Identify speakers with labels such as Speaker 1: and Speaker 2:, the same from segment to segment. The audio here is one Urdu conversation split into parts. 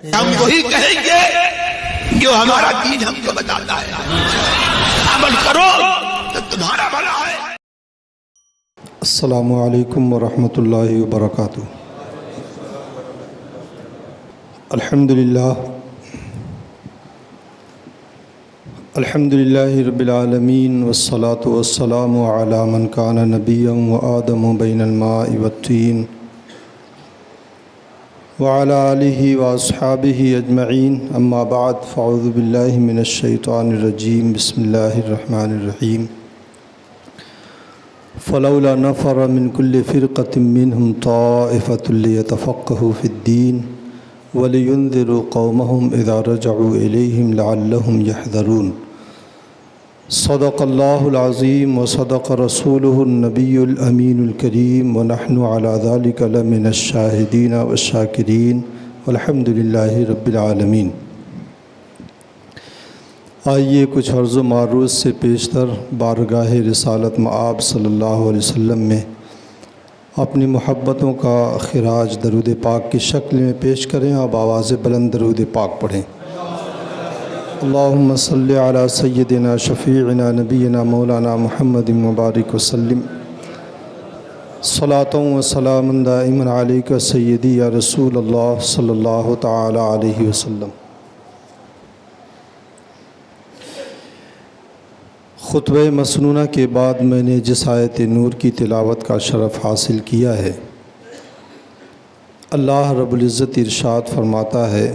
Speaker 1: ہم وہی کہیں گے جو ہمارا دین ہم کو بتاتا ہے، عمل کرو تو تمہارا بھلا ہے۔
Speaker 2: السلام علیکم ورحمۃ اللہ وبرکاتہ۔ الحمد للہ رب العالمین والصلاة والسلام علی من کان نبیا وآدم بین الماء والطین وعلی آلہ واصحابہ اجمعین، اما بعد فاعوذ باللہ من الشیطان الرجیم، بسم اللہ الرحمن الرحیم۔ فلولا نفر من كل فرقة منهم طائفة ليتفقهوا في الدين ولينذروا قومهم إذا رجعوا إليهم لعلهم يحذرون۔ صدق الله العظيم وصدق رسوله النبي الأمين الكريم، ونحن على ذلك لمن الشاهدين والشاكرين والحمد لله رب العالمين۔ آئیے کچھ عرض و معروض سے پیشتر بارگاہ رسالت مآب صلی اللہ علیہ وسلم میں اپنی محبتوں کا خراج درود پاک کی شکل میں پیش کریں، آپ آواز بلند درود پاک پڑھیں۔ اللہم صلی علی سیدنا شفیعنا نبینا مولانا محمد مبارک وسلم، صلاۃ و سلام دائما علیک سیدی یا رسول اللہ صلی اللہ تعالی علیہ وسلم۔ خطبہ مسنونہ کے بعد میں نے جس آیت نور کی تلاوت کا شرف حاصل کیا ہے، اللہ رب العزت ارشاد فرماتا ہے،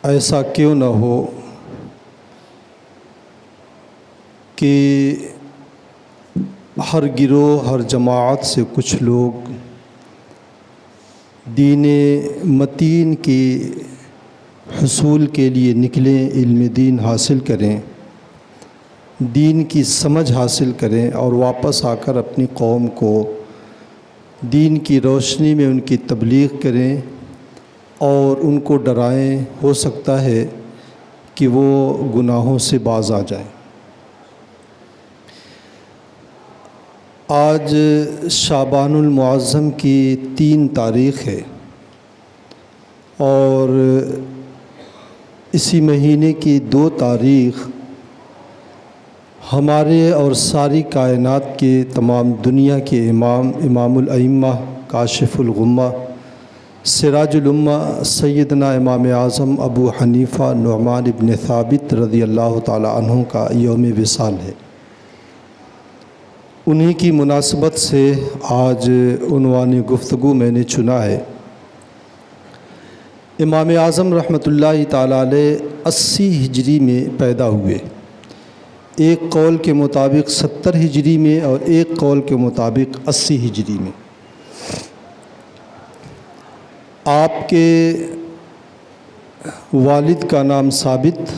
Speaker 2: ایسا کیوں نہ ہو کہ ہر گروہ ہر جماعت سے کچھ لوگ دین متین کے حصول کے لیے نکلیں، علم دین حاصل کریں، دین کی سمجھ حاصل کریں اور واپس آ کر اپنی قوم کو دین کی روشنی میں ان کی تبلیغ کریں اور ان کو ڈرائیں، ہو سکتا ہے کہ وہ گناہوں سے باز آ جائیں۔ آج شعبان المعظم کی 3 تاریخ ہے اور اسی مہینے کی 2 تاریخ ہمارے اور ساری کائنات کے تمام دنیا کے امام الائمہ، کاشف الغمہ، سراج الامہ سیدنا امام اعظم ابو حنیفہ نعمان ابن ثابت رضی اللہ تعالی عنہ کا یوم وصال ہے۔ انہی کی مناسبت سے آج عنوان گفتگو میں نے چنا ہے، امام اعظم رحمۃ اللہ تعالی علیہ 80 ہجری میں پیدا ہوئے، ایک قول کے مطابق 70 ہجری میں اور ایک قول کے مطابق 80 ہجری میں۔ آپ کے والد کا نام ثابت،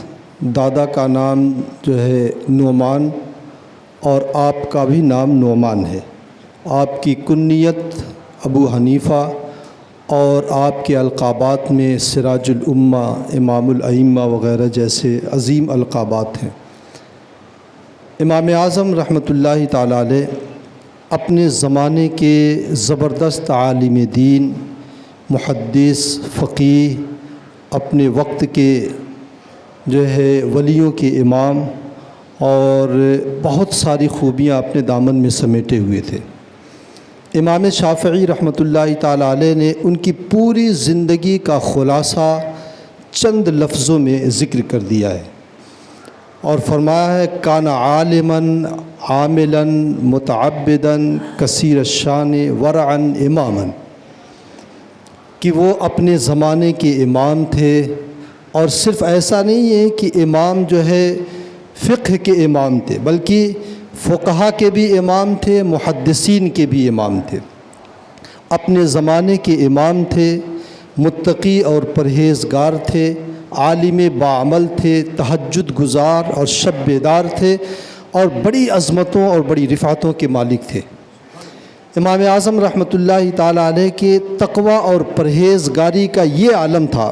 Speaker 2: دادا کا نام جو ہے نعمان اور آپ کا بھی نام نعمان ہے۔ آپ کی کنیت ابو حنیفہ اور آپ کے القابات میں سراج الامہ، امام الائمہ وغیرہ جیسے عظیم القابات ہیں۔ امام اعظم رحمۃ اللہ تعالی علیہ اپنے زمانے کے زبردست عالم دین، محدث، فقیہ، اپنے وقت کے جو ہے ولیوں کے امام اور بہت ساری خوبیاں اپنے دامن میں سمیٹے ہوئے تھے۔ امام شافعی رحمۃ اللہ تعالی علیہ نے ان کی پوری زندگی کا خلاصہ چند لفظوں میں ذکر کر دیا ہے اور فرمایا ہے، کان عالما عاملا متعبدا کثیر الشان ورعا اماما، کہ وہ اپنے زمانے کے امام تھے، اور صرف ایسا نہیں ہے کہ امام جو ہے فقہ کے امام تھے، بلکہ فقہا کے بھی امام تھے، محدثین کے بھی امام تھے، اپنے زمانے کے امام تھے، متقی اور پرہیزگار تھے، عالم باعمل تھے، تہجد گزار اور شب بیدار تھے، اور بڑی عظمتوں اور بڑی رفعتوں کے مالک تھے۔ امام اعظم رحمۃ اللہ تعالی علیہ کے تقوی اور پرہیزگاری کا یہ عالم تھا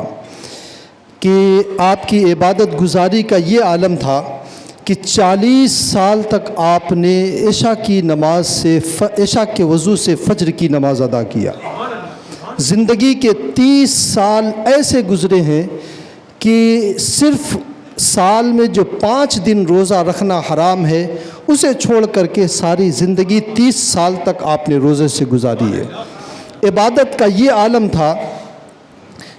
Speaker 2: کہ آپ کی عبادت گزاری کا یہ عالم تھا کہ 40 سال تک آپ نے عشاء کی نماز سے عشاء کے وضو سے فجر کی نماز ادا کیا، زندگی کے 30 سال ایسے گزرے ہیں کہ صرف سال میں جو 5 دن روزہ رکھنا حرام ہے اسے چھوڑ کر کے ساری زندگی 30 سال تک آپ نے روزے سے گزاری ہے۔ عبادت کا یہ عالم تھا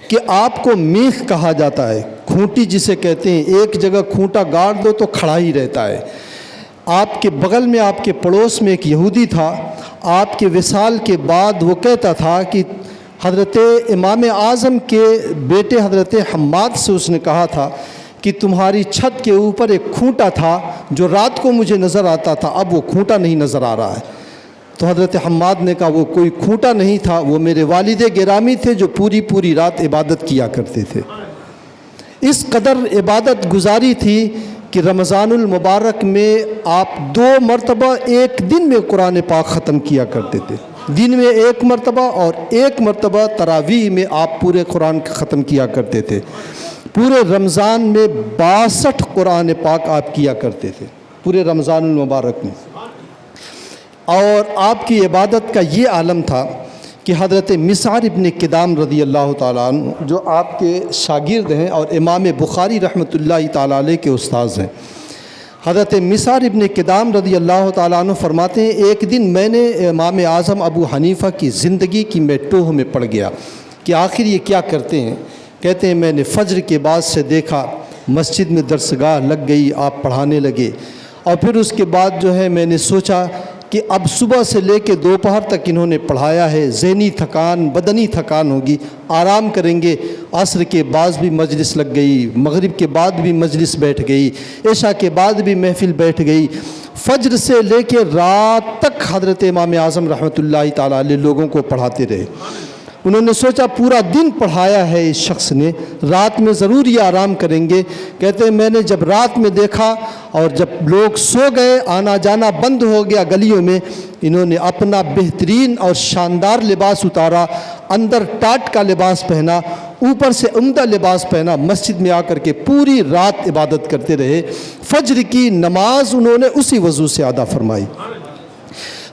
Speaker 2: کہ آپ کو میخ کہا جاتا ہے، کھونٹی جسے کہتے ہیں، ایک جگہ کھونٹا گاڑ دو تو کھڑا ہی رہتا ہے۔ آپ کے بغل میں، آپ کے پڑوس میں ایک یہودی تھا، آپ کے وصال کے بعد وہ کہتا تھا کہ حضرت امام اعظم کے بیٹے حضرت حماد سے اس نے کہا تھا کہ تمہاری چھت کے اوپر ایک کھونٹا تھا جو رات کو مجھے نظر آتا تھا، اب وہ کھونٹا نہیں نظر آ رہا ہے۔ تو حضرت حماد نے کہا وہ کوئی کھونٹا نہیں تھا، وہ میرے والد گرامی تھے جو پوری رات عبادت کیا کرتے تھے۔ اس قدر عبادت گزاری تھی کہ رمضان المبارک میں آپ 2 مرتبہ ایک دن میں قرآن پاک ختم کیا کرتے تھے، دن میں 1 مرتبہ اور 1 مرتبہ تراویح میں آپ پورے قرآن ختم کیا کرتے تھے۔ پورے رمضان میں 62 قرآن پاک آپ کیا کرتے تھے پورے رمضان المبارک میں۔ اور آپ کی عبادت کا یہ عالم تھا کہ حضرت مسعر ابن کدام رضی اللہ تعالیٰ عنہ جو آپ کے شاگرد ہیں اور امام بخاری رحمۃ اللہ تعالیٰ علیہ کے استاذ ہیں، حضرت مسعر ابن کدام رضی اللہ تعالیٰ عنہ فرماتے ہیں ایک دن میں نے امام اعظم ابو حنیفہ کی زندگی کی میں ٹوہ میں پڑ گیا کہ آخر یہ کیا کرتے ہیں۔ کہتے ہیں میں نے فجر کے بعد سے دیکھا مسجد میں درسگاہ لگ گئی، آپ پڑھانے لگے، اور پھر اس کے بعد جو ہے میں نے سوچا کہ اب صبح سے لے کے دوپہر تک انہوں نے پڑھایا ہے، ذہنی تھکان بدنی تھکان ہوگی، آرام کریں گے۔ عصر کے بعد بھی مجلس لگ گئی، مغرب کے بعد بھی مجلس بیٹھ گئی، عشاء کے بعد بھی محفل بیٹھ گئی، فجر سے لے کے رات تک حضرت امام اعظم رحمۃ اللہ تعالیٰ علیہ لوگوں کو پڑھاتے رہے۔ انہوں نے سوچا پورا دن پڑھایا ہے اس شخص نے، رات میں ضرور یہ آرام کریں گے۔ کہتے ہیں میں نے جب رات میں دیکھا اور جب لوگ سو گئے، آنا جانا بند ہو گیا گلیوں میں، انہوں نے اپنا بہترین اور شاندار لباس اتارا، اندر ٹاٹ کا لباس پہنا، اوپر سے عمدہ لباس پہنا، مسجد میں آ کر کے پوری رات عبادت کرتے رہے۔ فجر کی نماز انہوں نے اسی وضو سے ادا فرمائی۔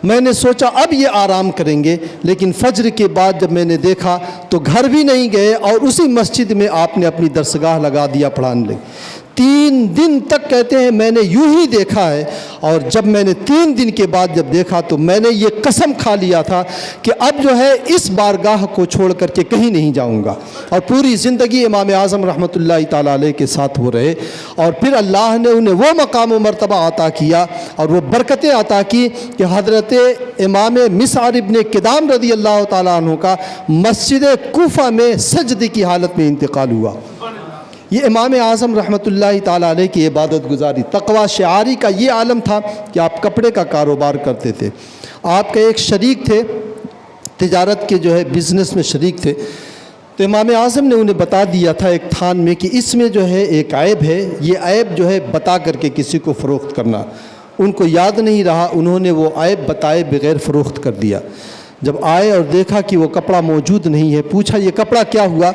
Speaker 2: میں نے سوچا اب یہ آرام کریں گے، لیکن فجر کے بعد جب میں نے دیکھا تو گھر بھی نہیں گئے اور اسی مسجد میں آپ نے اپنی درسگاہ لگا دیا پڑھانے لگے۔ 3 دن تک کہتے ہیں میں نے یوں ہی دیکھا ہے، اور جب میں نے 3 دن کے بعد جب دیکھا تو میں نے یہ قسم کھا لیا تھا کہ اب جو ہے اس بارگاہ کو چھوڑ کر کے کہیں نہیں جاؤں گا۔ اور پوری زندگی امام اعظم رحمۃ اللہ تعالیٰ علیہ کے ساتھ وہ رہے، اور پھر اللہ نے انہیں وہ مقام و مرتبہ عطا کیا اور وہ برکتیں عطا کی کہ حضرت امام مسعر ابن کدام رضی اللہ تعالیٰ عنہ کا مسجد کوفہ میں سجدے کی حالت میں انتقال ہوا۔ یہ امام اعظم رحمۃ اللہ تعالیٰ علیہ کی عبادت گزاری، تقوی شعاری کا یہ عالم تھا کہ آپ کپڑے کا کاروبار کرتے تھے۔ آپ کے ایک شریک تھے، تجارت کے جو ہے بزنس میں شریک تھے، تو امام اعظم نے انہیں بتا دیا تھا ایک تھان میں کہ اس میں جو ہے ایک عیب ہے، یہ عیب جو ہے بتا کر کے کسی کو فروخت کرنا۔ ان کو یاد نہیں رہا، انہوں نے وہ عیب بتائے بغیر فروخت کر دیا۔ جب آئے اور دیکھا کہ وہ کپڑا موجود نہیں ہے، پوچھا یہ کپڑا کیا ہوا؟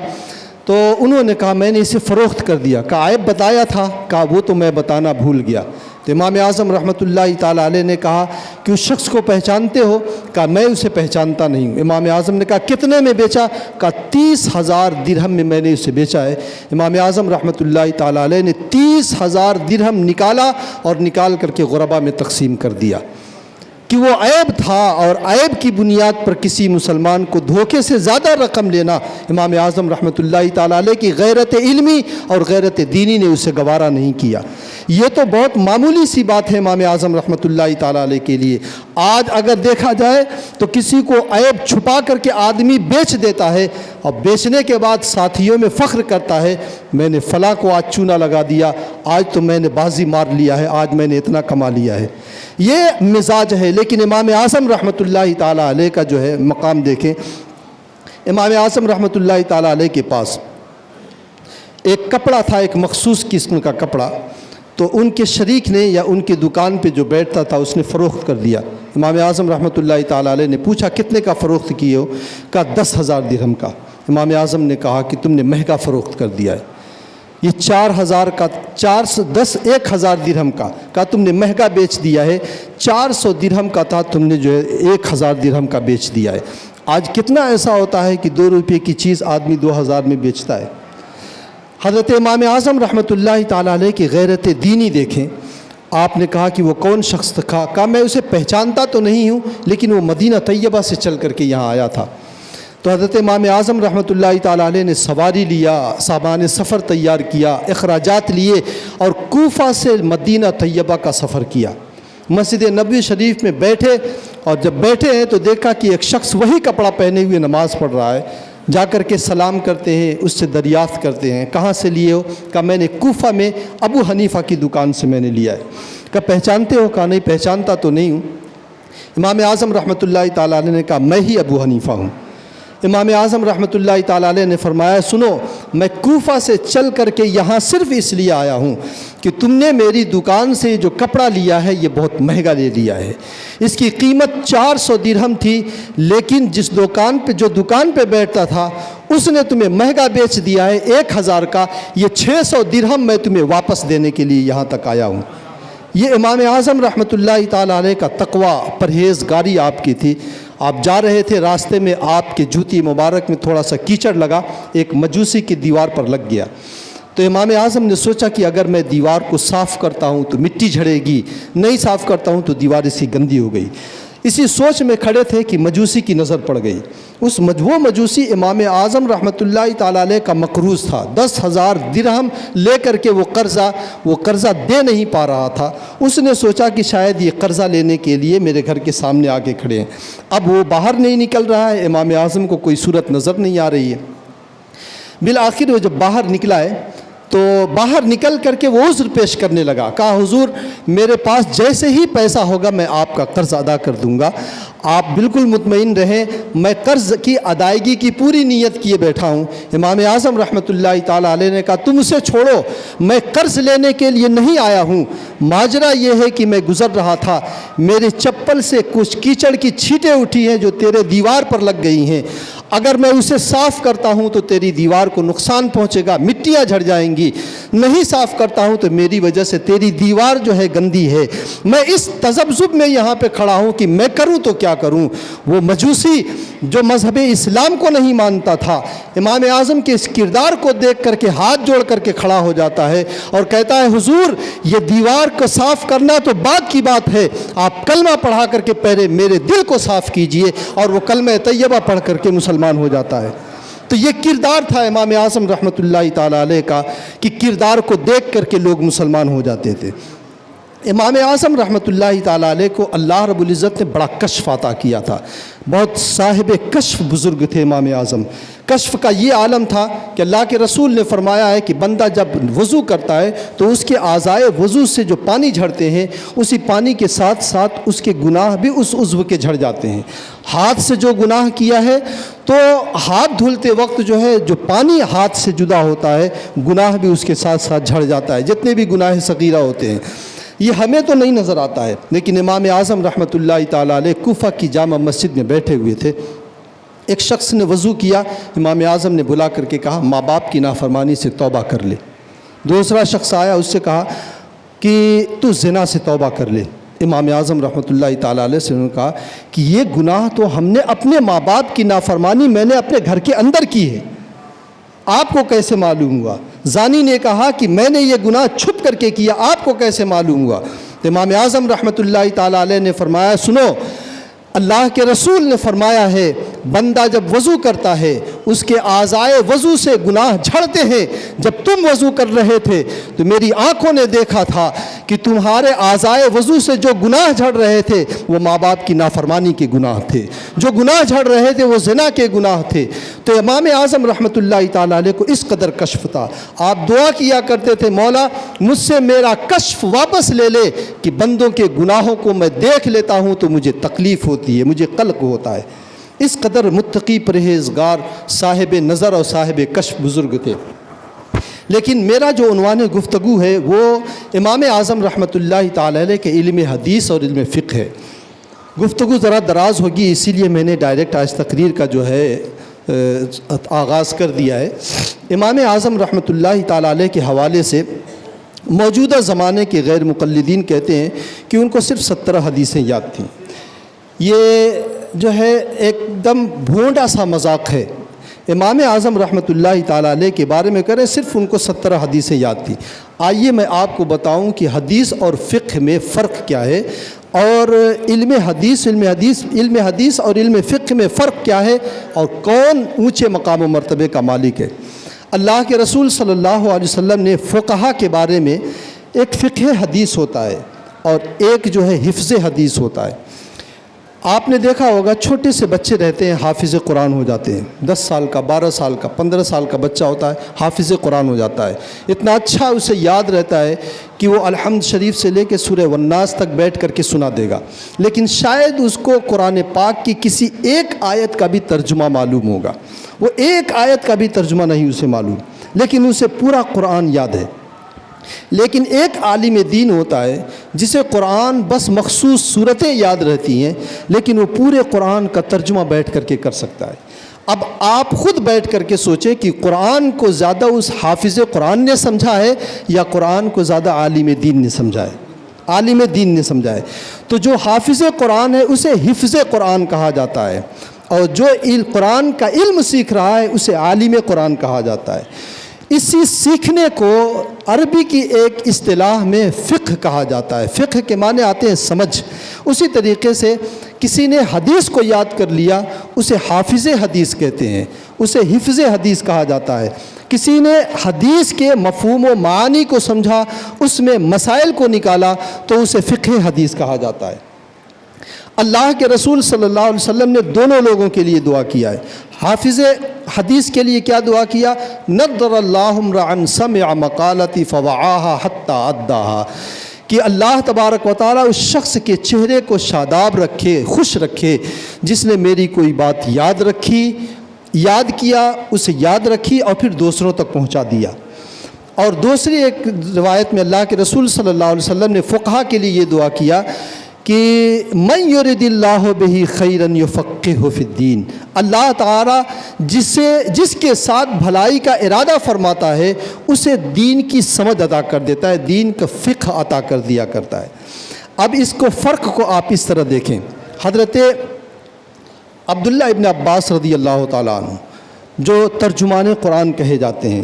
Speaker 2: تو انہوں نے کہا میں نے اسے فروخت کر دیا۔ کہا عیب بتایا تھا؟ کہا وہ تو میں بتانا بھول گیا۔ تو امام اعظم رحمۃ اللہ تعالیٰ علیہ نے کہا کہ اس شخص کو پہچانتے ہو؟ کہا میں اسے پہچانتا نہیں ہوں۔ امام اعظم نے کہا کتنے میں بیچا؟ کہا 30,000 درہم میں میں نے اسے بیچا ہے۔ امام اعظم رحمۃ اللہ تعالیٰ علیہ نے 30,000 درہم نکالا اور نکال کر کے غربا میں تقسیم کر دیا کہ وہ عیب تھا، اور عیب کی بنیاد پر کسی مسلمان کو دھوکے سے زیادہ رقم لینا امام اعظم رحمۃ اللہ تعالیٰ علیہ کی غیرت علمی اور غیرت دینی نے اسے گوارا نہیں کیا۔ یہ تو بہت معمولی سی بات ہے امام اعظم رحمۃ اللہ تعالیٰ علیہ کے لیے۔ آج اگر دیکھا جائے تو کسی کو عیب چھپا کر کے آدمی بیچ دیتا ہے، اور بیچنے کے بعد ساتھیوں میں فخر کرتا ہے میں نے فلاں کو آج چونا لگا دیا، آج تو میں نے بازی مار لیا ہے، آج میں نے اتنا کما لیا ہے۔ یہ مزاج ہے۔ لیکن امام اعظم رحمۃ اللہ تعالیٰ علیہ کا جو ہے مقام دیکھیں، امام اعظم رحمۃ اللہ تعالیٰ علیہ کے پاس ایک کپڑا تھا، ایک مخصوص قسم کا کپڑا، تو ان کے شریک نے یا ان کی دکان پہ جو بیٹھتا تھا اس نے فروخت کر دیا۔ امام اعظم رحمۃ اللہ تعالیٰ علیہ نے پوچھا کتنے کا فروخت کیے ہو؟ کہا 10,000 درہم کا۔ امام اعظم نے کہا کہ تم نے مہنگا فروخت کر دیا ہے، یہ 4,000 کا 1,000 درہم کا، کہا تم نے مہنگا بیچ دیا ہے، 400 درہم کا تھا، تم نے جو ہے 1,000 درہم کا بیچ دیا ہے۔ آج کتنا ایسا ہوتا ہے کہ 2 روپے کی چیز آدمی 2000 میں بیچتا ہے۔ حضرت امام اعظم رحمۃ اللہ تعالیٰ علیہ کی غیرت دینی دیکھیں۔ آپ نے کہا کہ وہ کون شخص تھا؟ کہا میں اسے پہچانتا تو نہیں ہوں، لیکن وہ مدینہ طیبہ سے چل کر کے یہاں آیا تھا۔ تو حضرت امام اعظم رحمۃ اللہ تعالیٰ علیہ نے سواری لیا، سامان سفر تیار کیا، اخراجات لیے اور کوفہ سے مدینہ طیبہ کا سفر کیا۔ مسجد نبوی شریف میں بیٹھے، اور جب بیٹھے ہیں تو دیکھا کہ ایک شخص وہی کپڑا پہنے ہوئے نماز پڑھ رہا ہے۔ جا کر کے سلام کرتے ہیں، اس سے دریافت کرتے ہیں کہاں سے لیے ہو؟ کہا میں نے کوفہ میں ابو حنیفہ کی دکان سے میں نے لیا ہے۔ کہا پہچانتے ہو؟ کہا نہیں پہچانتا تو نہیں ہوں۔ امام اعظم رحمۃ اللہ تعالیٰ علیہ نے کہا میں ہی ابو حنیفہ ہوں۔ امام اعظم رحمۃ اللہ تعالیٰ علیہ نے فرمایا سنو، میں کوفہ سے چل کر کے یہاں صرف اس لیے آیا ہوں کہ تم نے میری دکان سے جو کپڑا لیا ہے یہ بہت مہنگا لے لیا ہے۔ اس کی قیمت 400 درہم تھی، لیکن جس دکان پہ بیٹھتا تھا اس نے تمہیں مہنگا بیچ دیا ہے 1000 کا۔ یہ 600 درہم میں تمہیں واپس دینے کے لیے یہاں تک آیا ہوں۔ یہ امام اعظم رحمۃ اللہ تعالیٰ علیہ کا تقویٰ، پرہیزگاری آپ کی تھی۔ آپ جا رہے تھے، راستے میں آپ کے جوتی مبارک میں تھوڑا سا کیچڑ لگا، ایک مجوسی کی دیوار پر لگ گیا۔ تو امام اعظم نے سوچا کہ اگر میں دیوار کو صاف کرتا ہوں تو مٹی جھڑے گی، نہیں صاف کرتا ہوں تو دیوار اس کی گندی ہو گئی۔ اسی سوچ میں کھڑے تھے کہ مجوسی کی نظر پڑ گئی۔ وہ مجوسی امام اعظم رحمۃ اللہ تعالیٰ علیہ کا مقروض تھا، 10,000 درہم لے کر کے وہ قرضہ دے نہیں پا رہا تھا۔ اس نے سوچا کہ شاید یہ قرضہ لینے کے لیے میرے گھر کے سامنے آ کے کھڑے ہیں۔ اب وہ باہر نہیں نکل رہا ہے، امام اعظم کو کوئی صورت نظر نہیں آ رہی ہے۔ بالآخر وہ جب باہر نکلا ہے تو باہر نکل کر کے وہ عذر پیش کرنے لگا۔ کہا حضور میرے پاس جیسے ہی پیسہ ہوگا میں آپ کا قرض ادا کر دوں گا، آپ بالکل مطمئن رہیں، میں قرض کی ادائیگی کی پوری نیت کیے بیٹھا ہوں۔ امام اعظم رحمۃ اللہ تعالیٰ علیہ نے کہا تم اسے چھوڑو، میں قرض لینے کے لیے نہیں آیا ہوں، ماجرا یہ ہے کہ میں گزر رہا تھا، میرے چپل سے کچھ کیچڑ کی چھینٹیں اٹھی ہیں جو تیرے دیوار پر لگ گئی ہیں، اگر میں اسے صاف کرتا ہوں تو تیری دیوار کو نقصان پہنچے گا، مٹیاں جھڑ جائیں گی، نہیں صاف کرتا ہوں تو میری وجہ سے تیری دیوار جو ہے گندی ہے۔ میں اس تذبذب میں یہاں پہ کھڑا ہوں کہ میں کروں تو کیا کروں۔ وہ مجوسی جو مذہب اسلام کو نہیں مانتا تھا، امام اعظم کے اس کردار کو دیکھ کر کے ہاتھ جوڑ کر کے کھڑا ہو جاتا ہے اور کہتا ہے حضور یہ دیوار کو صاف کرنا تو بعد کی بات ہے، آپ کلمہ پڑھا کر کے پہلے میرے دل کو صاف کیجئے، اور وہ کلمہ طیبہ پڑھ کر کے مسلمان ہو جاتا ہے۔ تو یہ کردار تھا امام اعظم رحمۃ اللہ تعالیٰ علیہ کا کہ کردار کو دیکھ کر کے لوگ مسلمان ہو جاتے تھے۔ امام اعظم رحمۃ اللہ تعالیٰ علیہ کو اللہ رب العزت نے بڑا کشف عطا کیا تھا، بہت صاحب کشف بزرگ تھے امام اعظم۔ کشف کا یہ عالم تھا کہ اللہ کے رسول نے فرمایا ہے کہ بندہ جب وضو کرتا ہے تو اس کے اعضائے وضو سے جو پانی جھڑتے ہیں اسی پانی کے ساتھ ساتھ اس کے گناہ بھی اس عضو کے جھڑ جاتے ہیں۔ ہاتھ سے جو گناہ کیا ہے تو ہاتھ دھلتے وقت جو ہے جو پانی ہاتھ سے جدا ہوتا ہے گناہ بھی اس کے ساتھ ساتھ جھڑ جاتا ہے، جتنے بھی گناہ صغیرہ ہوتے ہیں۔ یہ ہمیں تو نہیں نظر آتا ہے، لیکن امام اعظم رحمۃ اللہ تعالیٰ علیہ کوفہ کی جامع مسجد میں بیٹھے ہوئے تھے۔ ایک شخص نے وضو کیا، امام اعظم نے بلا کر کے کہا ماں باپ کی نافرمانی سے توبہ کر لے۔ دوسرا شخص آیا، اس سے کہا کہ تو زنا سے توبہ کر لے۔ امام اعظم رحمۃ اللہ تعالیٰ علیہ سے انہوں نے کہا کہ یہ گناہ تو ہم نے اپنے ماں باپ کی نافرمانی میں نے اپنے گھر کے اندر کی ہے، آپ کو کیسے معلوم ہوا؟ زانی نے کہا کہ میں نے یہ گناہ چھپ کر کے کیا، آپ کو کیسے معلوم ہوا؟ امام اعظم رحمۃ اللہ تعالیٰ علیہ نے فرمایا سنو، اللہ کے رسول نے فرمایا ہے بندہ جب وضو کرتا ہے اس کے اعضائے وضو سے گناہ جھڑتے ہیں۔ جب تم وضو کر رہے تھے تو میری آنکھوں نے دیکھا تھا کہ تمہارے اعضائے وضو سے جو گناہ جھڑ رہے تھے وہ ماں باپ کی نافرمانی کے گناہ تھے، جو گناہ جھڑ رہے تھے وہ زنا کے گناہ تھے۔ تو امام اعظم رحمۃ اللہ تعالیٰ علیہ کو اس قدر کشف تھا، آپ دعا کیا کرتے تھے مولا مجھ سے میرا کشف واپس لے لے کہ بندوں کے گناہوں کو میں دیکھ لیتا ہوں تو مجھے تکلیف ہوتی ہے، مجھے قلق ہوتا ہے۔ اس قدر متقی پرہیزگار صاحب نظر اور صاحب کشف بزرگ تھے۔ لیکن میرا جو عنوان گفتگو ہے وہ امام اعظم رحمۃ اللہ تعالیٰ علیہ کے علم حدیث اور علم فقہ ہے۔ گفتگو ذرا دراز ہوگی، اسی لیے میں نے ڈائریکٹ آج تقریر کا جو ہے آغاز کر دیا ہے۔ امام اعظم رحمۃ اللہ تعالیٰ علیہ کے حوالے سے موجودہ زمانے کے غیر مقلدین کہتے ہیں کہ ان کو صرف 17 حدیثیں یاد تھیں۔ یہ جو ہے ایک دم بھونڈا سا مذاق ہے. امام اعظم رحمۃ اللہ تعالیٰ علیہ کے بارے میں کریں صرف ان کو 17 حدیثیں یاد تھیں. آئیے میں آپ کو بتاؤں کہ حدیث اور فقہ میں فرق کیا ہے، اور علم حدیث اور علم فقہ میں فرق کیا ہے، اور کون اونچے مقام و مرتبے کا مالک ہے. اللہ کے رسول صلی اللہ علیہ وسلم نے فقہا کے بارے میں ایک فقہ حدیث ہوتا ہے اور ایک جو ہے حفظ حدیث ہوتا ہے. آپ نے دیکھا ہوگا چھوٹے سے بچے رہتے ہیں حافظ قرآن ہو جاتے ہیں، 10 سال کا، 12 سال کا، 15 سال کا بچہ ہوتا ہے حافظ قرآن ہو جاتا ہے. اتنا اچھا اسے یاد رہتا ہے کہ وہ الحمد شریف سے لے کے سورہ والناس تک بیٹھ کر کے سنا دے گا، لیکن شاید اس کو قرآن پاک کی کسی ایک آیت کا بھی ترجمہ معلوم ہوگا. وہ ایک آیت کا بھی ترجمہ نہیں اسے معلوم، لیکن اسے پورا قرآن یاد ہے. لیکن ایک عالم دین ہوتا ہے جسے قرآن بس مخصوص صورتیں یاد رہتی ہیں، لیکن وہ پورے قرآن کا ترجمہ بیٹھ کر کے کر سکتا ہے. اب آپ خود بیٹھ کر کے سوچیں کہ قرآن کو زیادہ اس حافظ قرآن نے سمجھا ہے یا قرآن کو زیادہ عالم دین نے سمجھا ہے؟ عالم دین نے سمجھا ہے. تو جو حافظ قرآن ہے اسے حفظ قرآن کہا جاتا ہے، اور جو قرآن کا علم سیکھ رہا ہے اسے عالم قرآن کہا جاتا ہے. اسی سیکھنے کو عربی کی ایک اصطلاح میں فقہ کہا جاتا ہے. فقہ کے معنی آتے ہیں سمجھ. اسی طریقے سے کسی نے حدیث کو یاد کر لیا اسے حافظ حدیث کہتے ہیں، اسے حفظ حدیث کہا جاتا ہے. کسی نے حدیث کے مفہوم و معانی کو سمجھا، اس میں مسائل کو نکالا، تو اسے فقہ حدیث کہا جاتا ہے. اللہ کے رسول صلی اللہ علیہ وسلم نے دونوں لوگوں کے لیے دعا کیا ہے. حافظ حدیث کے لیے کیا دعا کیا؟ نضر اللہ امرأ سمع مقالتی فوعاها حتی اداها، کہ اللہ تبارک و تعالیٰ اس شخص کے چہرے کو شاداب رکھے، خوش رکھے، جس نے میری کوئی بات یاد کیا، اسے یاد رکھی اور پھر دوسروں تک پہنچا دیا. اور دوسری ایک روایت میں اللہ کے رسول صلی اللہ علیہ وسلم نے فقہا کے لیے یہ دعا کیا کہ من یرد اللہ بہ خیرا یفقہہ فی الدین، اللہ تعالیٰ جس کے ساتھ بھلائی کا ارادہ فرماتا ہے اسے دین کی سمجھ عطا کر دیتا ہے، دین کا فقہ عطا کر دیا کرتا ہے. اب اس کو فرق کو آپ اس طرح دیکھیں. حضرت عبداللہ ابن عباس رضی اللہ تعالیٰ عنہ جو ترجمان قرآن کہے جاتے ہیں،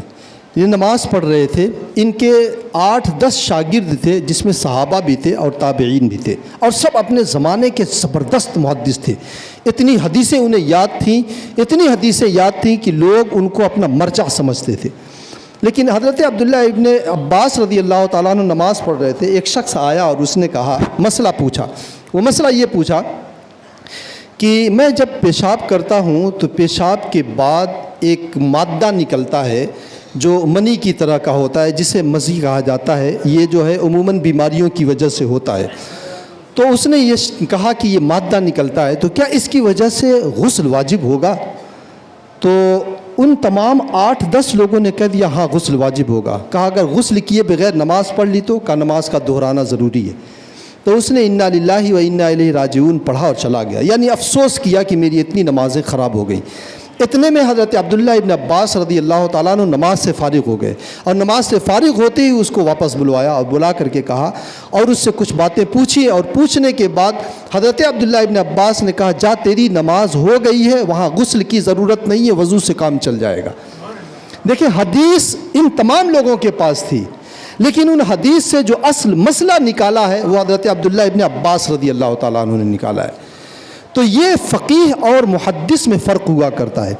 Speaker 2: یہ نماز پڑھ رہے تھے. ان کے 8-10 شاگرد تھے جس میں صحابہ بھی تھے اور تابعین بھی تھے، اور سب اپنے زمانے کے زبردست محدث تھے. اتنی حدیثیں انہیں یاد تھیں کہ لوگ ان کو اپنا مرجع سمجھتے تھے. لیکن حضرت عبداللہ ابن عباس رضی اللہ تعالیٰ عنہ نماز پڑھ رہے تھے. ایک شخص آیا اور اس نے کہا، مسئلہ پوچھا. وہ مسئلہ یہ پوچھا کہ میں جب پیشاب کرتا ہوں تو پیشاب کے بعد ایک مادہ نکلتا ہے جو منی کی طرح کا ہوتا ہے، جسے مزی کہا جاتا ہے. یہ جو ہے عموماً بیماریوں کی وجہ سے ہوتا ہے. تو اس نے یہ کہا کہ یہ مادہ نکلتا ہے تو کیا اس کی وجہ سے غسل واجب ہوگا؟ تو ان تمام 8-10 لوگوں نے کہہ دیا ہاں غسل واجب ہوگا. کہا اگر غسل کیے بغیر نماز پڑھ لی تو کا نماز کا دہرانا ضروری ہے. تو اس نے انا للہ و انا الیہ راجعون پڑھا اور چلا گیا، یعنی افسوس کیا کہ میری اتنی نمازیں خراب ہو گئیں. اتنے میں حضرت عبداللہ ابن عباس رضی اللہ تعالیٰ عنہ نماز سے فارغ ہو گئے، اور نماز سے فارغ ہوتے ہی اس کو واپس بلوایا اور بلا کر کے کہا اور اس سے کچھ باتیں پوچھی. اور پوچھنے کے بعد حضرت عبداللہ ابن عباس نے کہا جا تیری نماز ہو گئی ہے، وہاں غسل کی ضرورت نہیں ہے، وضو سے کام چل جائے گا. دیکھیں حدیث ان تمام لوگوں کے پاس تھی، لیکن ان حدیث سے جو اصل مسئلہ نکالا ہے وہ حضرت عبداللہ ابن عباس رضی اللہ تعالیٰ عنہ نے نکالا ہے. تو یہ فقیہ اور محدث میں فرق ہوا کرتا ہے.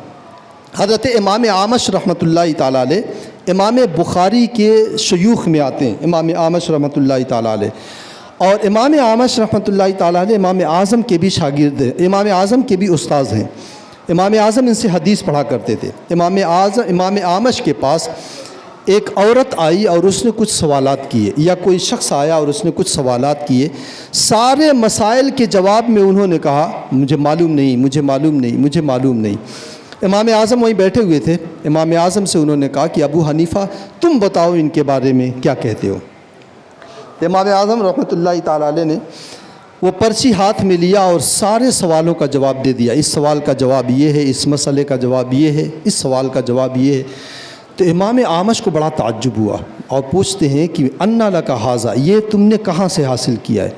Speaker 2: حضرت امام اعمش رحمۃ اللہ تعالیٰ علیہ امام بخاری کے شیوخ میں آتے ہیں. امام اعمش رحمۃ اللہ تعالیٰ علیہ، اور امام اعمش رحمۃ اللہ تعالیٰ علیہ امام اعظم کے بھی شاگرد ہیں، امام اعظم کے بھی استاذ ہیں. امام اعظم ان سے حدیث پڑھا کرتے تھے. امام اعمش کے پاس ایک عورت آئی اور اس نے کچھ سوالات کیے، یا کوئی شخص آیا اور اس نے کچھ سوالات کیے. سارے مسائل کے جواب میں انہوں نے کہا مجھے معلوم نہیں. امام اعظم وہیں بیٹھے ہوئے تھے. امام اعظم سے انہوں نے کہا کہ ابو حنیفہ تم بتاؤ ان کے بارے میں کیا کہتے ہو. امام اعظم رحمۃ اللہ تعالیٰ علیہ نے وہ پرچی ہاتھ میں لیا اور سارے سوالوں کا جواب دے دیا. اس سوال کا جواب یہ ہے، اس مسئلے کا جواب یہ ہے، اس سوال کا جواب یہ ہے. تو امام اعمش کو بڑا تعجب ہوا اور پوچھتے ہیں کہ انا لک ھذا، یہ تم نے کہاں سے حاصل کیا ہے؟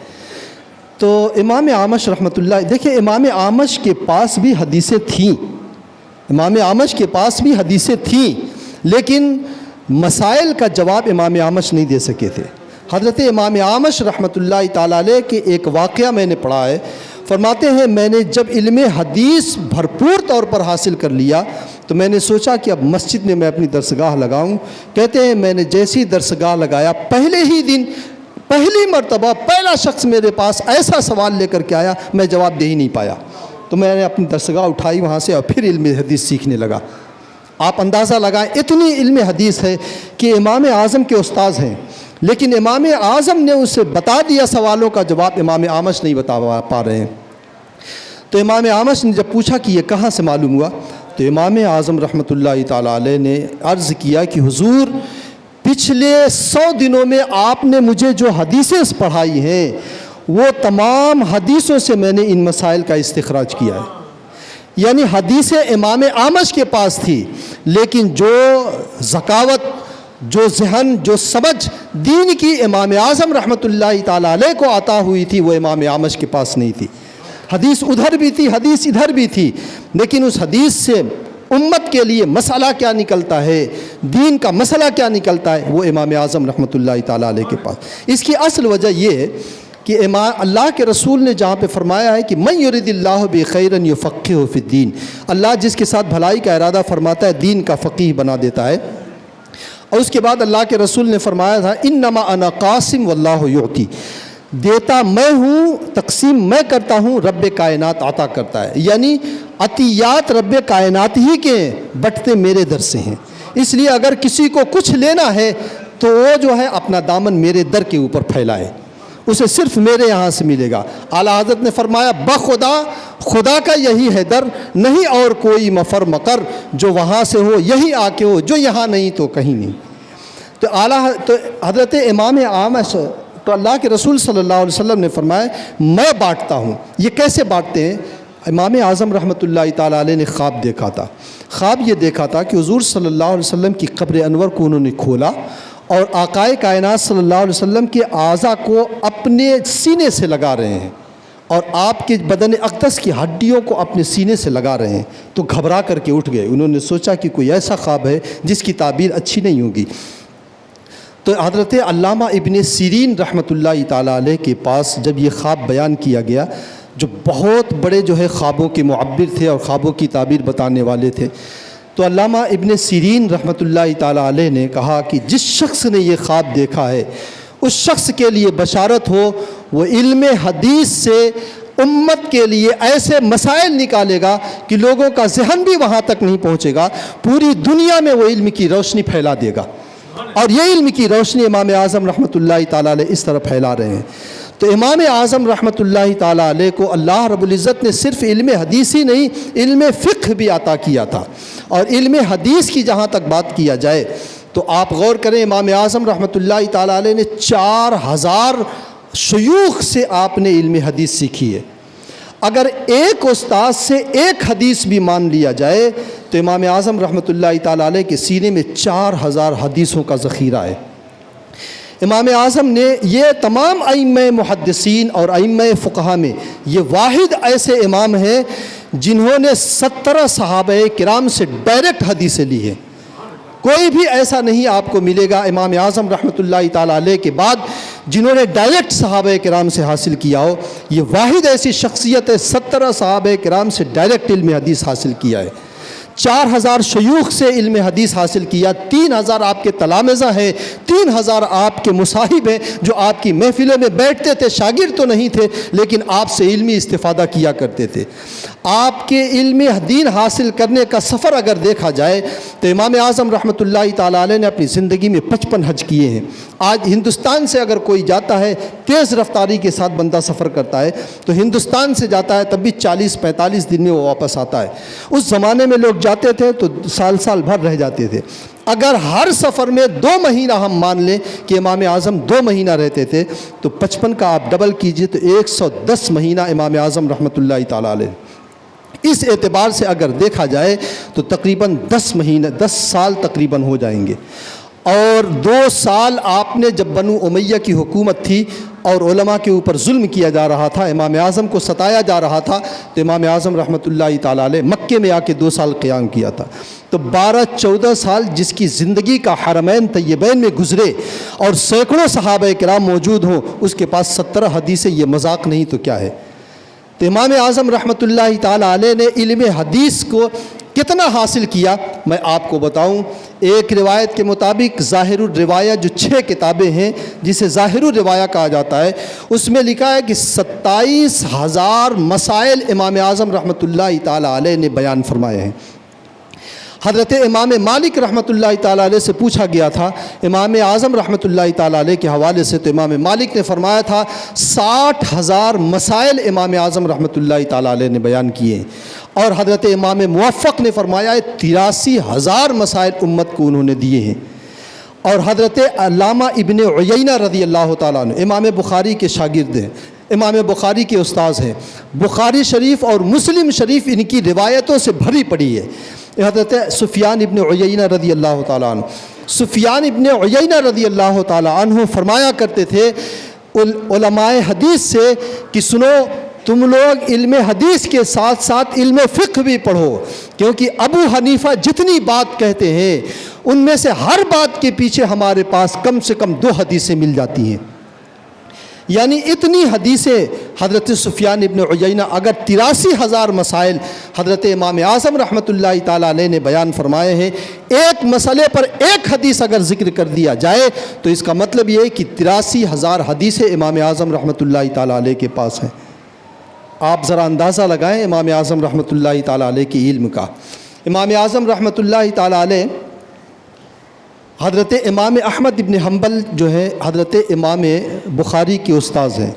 Speaker 2: تو امام اعمش رحمۃ اللہ، دیکھیں امام اعمش کے پاس بھی حدیثیں تھیں، امام اعمش کے پاس بھی حدیثیں تھیں، لیکن مسائل کا جواب امام اعمش نہیں دے سکے تھے۔ حضرت امام اعمش رحمۃ اللہ تعالیٰ علیہ کے ایک واقعہ میں نے پڑھا ہے، فرماتے ہیں میں نے جب علم حدیث بھرپور طور پر حاصل کر لیا تو میں نے سوچا کہ اب مسجد میں اپنی درسگاہ لگاؤں۔ کہتے ہیں میں نے جیسی درسگاہ لگایا، پہلے ہی دن پہلی مرتبہ پہلا شخص میرے پاس ایسا سوال لے کر کے آیا، میں جواب دے ہی نہیں پایا، تو میں نے اپنی درسگاہ اٹھائی وہاں سے اور پھر علم حدیث سیکھنے لگا۔ آپ اندازہ لگائیں اتنی علم حدیث ہے کہ امام اعظم کے استاذ ہیں، لیکن امام اعظم نے اسے بتا دیا سوالوں کا جواب امام اعمش نہیں بتا پا رہے ہیں۔ تو امام اعمش نے جب پوچھا کہ یہ کہاں سے معلوم ہوا، تو امام اعظم رحمۃ اللہ تعالیٰ علیہ نے عرض کیا کہ حضور پچھلے 100 دنوں میں آپ نے مجھے جو حدیثیں پڑھائی ہیں وہ تمام حدیثوں سے میں نے ان مسائل کا استخراج کیا ہے۔ یعنی حدیثیں امام اعمش کے پاس تھی، لیکن جو ذکاوت، جو ذہن، جو سمجھ دین کی امام اعظم رحمۃ اللہ تعالیٰ علیہ کو عطا ہوئی تھی وہ امام اعمش کے پاس نہیں تھی۔ حدیث ادھر بھی تھی، حدیث ادھر بھی تھی، لیکن اس حدیث سے امت کے لیے مسئلہ کیا نکلتا ہے، دین کا مسئلہ کیا نکلتا ہے، وہ امام اعظم رحمۃ اللہ تعالیٰ علیہ کے پاس۔ اس کی اصل وجہ یہ ہے کہ اللہ کے رسول نے جہاں پہ فرمایا ہے کہ من یرد اللہ بہ خیرا یفقہہ فی الدین، اللہ جس کے ساتھ بھلائی کا ارادہ فرماتا ہے دین کا فقیہ بنا دیتا ہے۔ اور اس کے بعد اللہ کے رسول نے فرمایا تھا انما انا قاسم واللہ یعطی، دیتا میں ہوں، تقسیم میں کرتا ہوں، رب کائنات عطا کرتا ہے۔ یعنی عطیات رب کائنات ہی کے بٹتے میرے در سے ہیں، اس لیے اگر کسی کو کچھ لینا ہے تو وہ جو ہے اپنا دامن میرے در کے اوپر پھیلائے، اسے صرف میرے یہاں سے ملے گا۔ اعلیٰ حضرت نے فرمایا بخدا، خدا کا یہی ہے در، نہیں اور کوئی مفر مقر، جو وہاں سے ہو یہی آ کے ہو، جو یہاں نہیں تو کہیں نہیں۔ تو حضرت امام اعمش، تو اللہ کے رسول صلی اللہ علیہ وسلم نے فرمایا میں بانٹتا ہوں۔ یہ کیسے بانٹتے ہیں؟ امام اعظم رحمۃ اللہ تعالیٰ علیہ نے خواب دیکھا تھا۔ خواب یہ دیکھا تھا کہ حضور صلی اللہ علیہ وسلم کی قبر انور کو انہوں نے کھولا اور آقائے کائنات صلی اللہ علیہ وسلم کے اعضاء کو اپنے سینے سے لگا رہے ہیں اور آپ کے بدن اقدس کی ہڈیوں کو اپنے سینے سے لگا رہے ہیں۔ تو گھبرا کر کے اٹھ گئے، انہوں نے سوچا کہ کوئی ایسا خواب ہے جس کی تعبیر اچھی نہیں ہوگی۔ تو حضرت علامہ ابن سیرین رحمۃ اللہ تعالیٰ علیہ کے پاس جب یہ خواب بیان کیا گیا، جو بہت بڑے جو ہے خوابوں کے معبر تھے اور خوابوں کی تعبیر بتانے والے تھے، تو علامہ ابن سیرین رحمۃ اللہ تعالیٰ علیہ نے کہا کہ جس شخص نے یہ خواب دیکھا ہے اس شخص کے لیے بشارت ہو، وہ علم حدیث سے امت کے لیے ایسے مسائل نکالے گا کہ لوگوں کا ذہن بھی وہاں تک نہیں پہنچے گا، پوری دنیا میں وہ علم کی روشنی پھیلا دے گا۔ اور یہ علم کی روشنی امام اعظم رحمۃ اللہ تعالیٰ علیہ اس طرح پھیلا رہے ہیں۔ تو امام اعظم رحمۃ اللہ تعالیٰ علیہ کو اللہ رب العزت نے صرف علم حدیث ہی نہیں، علم فقہ بھی عطا کیا تھا۔ اور علم حدیث کی جہاں تک بات کیا جائے تو آپ غور کریں، امام اعظم رحمۃ اللہ تعالیٰ علیہ نے 4000 شیوخ سے آپ نے علم حدیث سیکھی ہے۔ اگر ایک استاد سے ایک حدیث بھی مان لیا جائے تو امام اعظم رحمۃ اللہ تعالیٰ علیہ کے سینے میں 4000 حدیثوں کا ذخیرہ ہے۔ امام اعظم نے یہ تمام ائمہ محدثین اور ائمہ فقہا میں یہ واحد ایسے امام ہیں جنہوں نے 17 صحابہ کرام سے ڈائریکٹ حدیثیں لی ہیں۔ کوئی بھی ایسا نہیں آپ کو ملے گا امام اعظم رحمۃ اللہ تعالیٰ علیہ کے بعد جنہوں نے ڈائریکٹ صحابہ کرام سے حاصل کیا ہو۔ یہ واحد ایسی شخصیت ہے، 17 صحابہ کرام سے ڈائریکٹ علم حدیث حاصل کیا ہے۔ 4000 شیوخ سے علم حدیث حاصل کیا، 3000 آپ کے تلامذہ ہیں، 3000 آپ کے مصاحب ہیں جو آپ کی محفلوں میں بیٹھتے تھے، شاگرد تو نہیں تھے لیکن آپ سے علمی استفادہ کیا کرتے تھے۔ آپ کے علم دین حاصل کرنے کا سفر اگر دیکھا جائے تو امام اعظم رحمۃ اللہ تعالیٰ علیہ نے اپنی زندگی میں 55 حج کیے ہیں۔ آج ہندوستان سے اگر کوئی جاتا ہے، تیز رفتاری کے ساتھ بندہ سفر کرتا ہے تو ہندوستان سے جاتا ہے تب بھی 40-45 دن میں وہ واپس آتا ہے۔ اس زمانے میں لوگ جاتے تھے تو سال بھر رہ جاتے تھے۔ اگر ہر سفر میں 2 مہینہ ہم مان لیں کہ امام اعظم 2 مہینہ رہتے تھے تو 55 کا آپ ڈبل کیجئے تو 110 مہینہ امام اعظم رحمۃ اللہ تعالیٰ علیہ۔ اس اعتبار سے اگر دیکھا جائے تو تقریباً 10 سال تقریباً ہو جائیں گے۔ اور 2 سال آپ نے جب بنو امیہ کی حکومت تھی اور علماء کے اوپر ظلم کیا جا رہا تھا، امام اعظم کو ستایا جا رہا تھا، تو امام اعظم رحمۃ اللہ تعالیٰ علیہ مکے میں آ کے 2 سال قیام کیا تھا۔ تو 12-14 سال جس کی زندگی کا حرمین طیبین میں گزرے اور سینکڑوں صحابہ کرام موجود ہوں، اس کے پاس 17 حدیثیں، یہ مذاق نہیں تو کیا ہے۔ تو امام اعظم رحمۃ اللہ تعالیٰ علیہ نے علم حدیث کو کتنا حاصل کیا، میں آپ کو بتاؤں۔ ایک روایت کے مطابق ظاہر الروایہ جو 6 کتابیں ہیں جسے ظاہر الروایہ کہا جاتا ہے، اس میں لکھا ہے کہ 27,000 مسائل امام اعظم رحمۃ اللہ تعالیٰ علیہ نے بیان فرمائے ہیں۔ حضرت امام مالک رحمۃ اللہ تعالیٰ علیہ سے پوچھا گیا تھا امام اعظم رحمۃ اللہ تعالیٰ علیہ کے حوالے سے، تو امام مالک نے فرمایا تھا 60,000 مسائل امام اعظم رحمۃ اللہ تعالیٰ علیہ نے بیان کیے، اور حضرت امام موفق نے فرمایا 83,000 مسائل امت کو انہوں نے دیے ہیں۔ اور حضرت علامہ ابن عیینہ رضی اللہ تعالیٰ عنہ امام بخاری کے شاگرد ہیں، امام بخاری کے استاذ ہیں، بخاری شریف اور مسلم شریف ان کی روایتوں سے بھری پڑی ہے۔ حضرت سفیان ابن عیینہ رضی اللہ تعالیٰ عنہ، سفیان ابن عیینہ رضی اللہ تعالیٰ عنہ فرمایا کرتے تھے علماء حدیث سے کہ سنو، تم لوگ علم حدیث کے ساتھ ساتھ علم فقہ بھی پڑھو، کیونکہ ابو حنیفہ جتنی بات کہتے ہیں ان میں سے ہر بات کے پیچھے ہمارے پاس کم سے کم 2 حدیثیں مل جاتی ہیں۔ یعنی اتنی حدیثیں حضرت سفیان ابن عیینہ، اگر 83,000 مسائل حضرت امام اعظم رحمۃ اللہ تعالیٰ علیہ نے بیان فرمائے ہیں، ایک مسئلے پر ایک حدیث اگر ذکر کر دیا جائے تو اس کا مطلب یہ ہے کہ 83,000 حدیثیں امام اعظم رحمۃ اللہ تعالیٰ علیہ کے پاس ہیں۔ آپ ذرا اندازہ لگائیں امام اعظم رحمۃ اللہ تعالیٰ علیہ کی علم کا۔ امام اعظم رحمۃ اللہ تعالیٰ علیہ حضرت امام احمد ابن حنبل جو ہے حضرت امام بخاری کے استاذ ہیں،